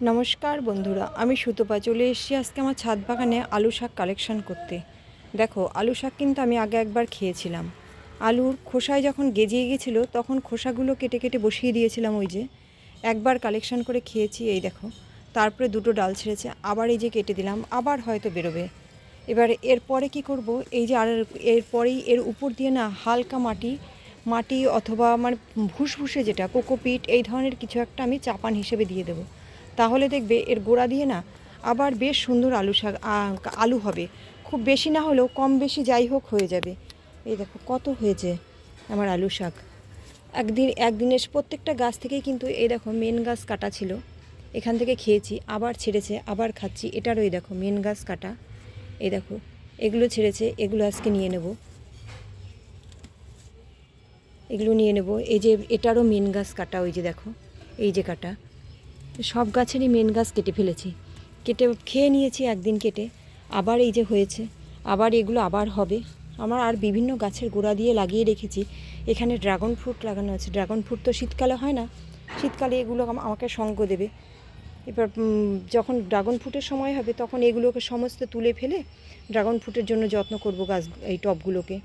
নমস্কার বন্ধুরা, আমি সুতপা চলে এসেছি আজকে আমার ছাদ বাগানে আলু শাক কালেকশন করতে। দেখো, আলু শাক কিন্তু আমি আগে একবার খেয়েছিলাম। আলুর খোসায় যখন গেজিয়ে গেছিলো তখন খোসাগুলো কেটে কেটে বসিয়ে দিয়েছিলাম। ওই যে একবার কালেকশন করে খেয়েছি, এই দেখো। তারপরে দুটো ডাল ছেড়েছে, আবার এই যে কেটে দিলাম, আবার হয়তো বেরোবে। এবারে এরপরে কি করব, এই যে আর এরপরেই এর উপর দিয়ে না হালকা মাটি মাটি অথবা মানে ভুসভুসে যেটা কোকোপিট এই ধরনের কিছু একটা আমি চাপান হিসেবে দিয়ে দেবো। তাহলে দেখবে এর গোড়া দিয়ে না আবার বেশ সুন্দর আলু শাক আলু হবে। খুব বেশি না হলেও কম বেশি যাই হোক হয়ে যাবে। এই দেখো কত হয়েছে আমার আলু শাক। একদিনের প্রত্যেকটা গাছ থেকেই কিন্তু এই দেখো মেন গাছ কাটা ছিল, এখান থেকে খেয়েছি, আবার ছেড়েছে, আবার খাচ্ছি। এটারও এই দেখো মেন গাছ কাটা, এই দেখো এগুলো ছেড়েছে, এগুলো আজকে নিয়ে নেব, এগুলো নিয়ে নেব। এই যে এটারও মেন গাছ কাটা, ওই যে দেখো এই যে কাটা। সব গাছেরই মেন গাছ কেটে ফেলেছি, কেটে খেয়ে নিয়েছি একদিন কেটে। আবার এই যে হয়েছে, আবার এগুলো আবার হবে। আমার আর বিভিন্ন গাছের গোড়া দিয়ে লাগিয়ে রেখেছি। এখানে ড্রাগন ফ্রুট লাগানো আছে। ড্রাগন ফ্রুট তো শীতকালে হয় না, শীতকালে এগুলো আমাকে সঙ্গ দেবে। এবার যখন ড্রাগন ফ্রুটের সময় হবে তখন এগুলোকে সমস্ত তুলে ফেলে ড্রাগন ফ্রুটের জন্য যত্ন করব গাছ, এই টবগুলোকে।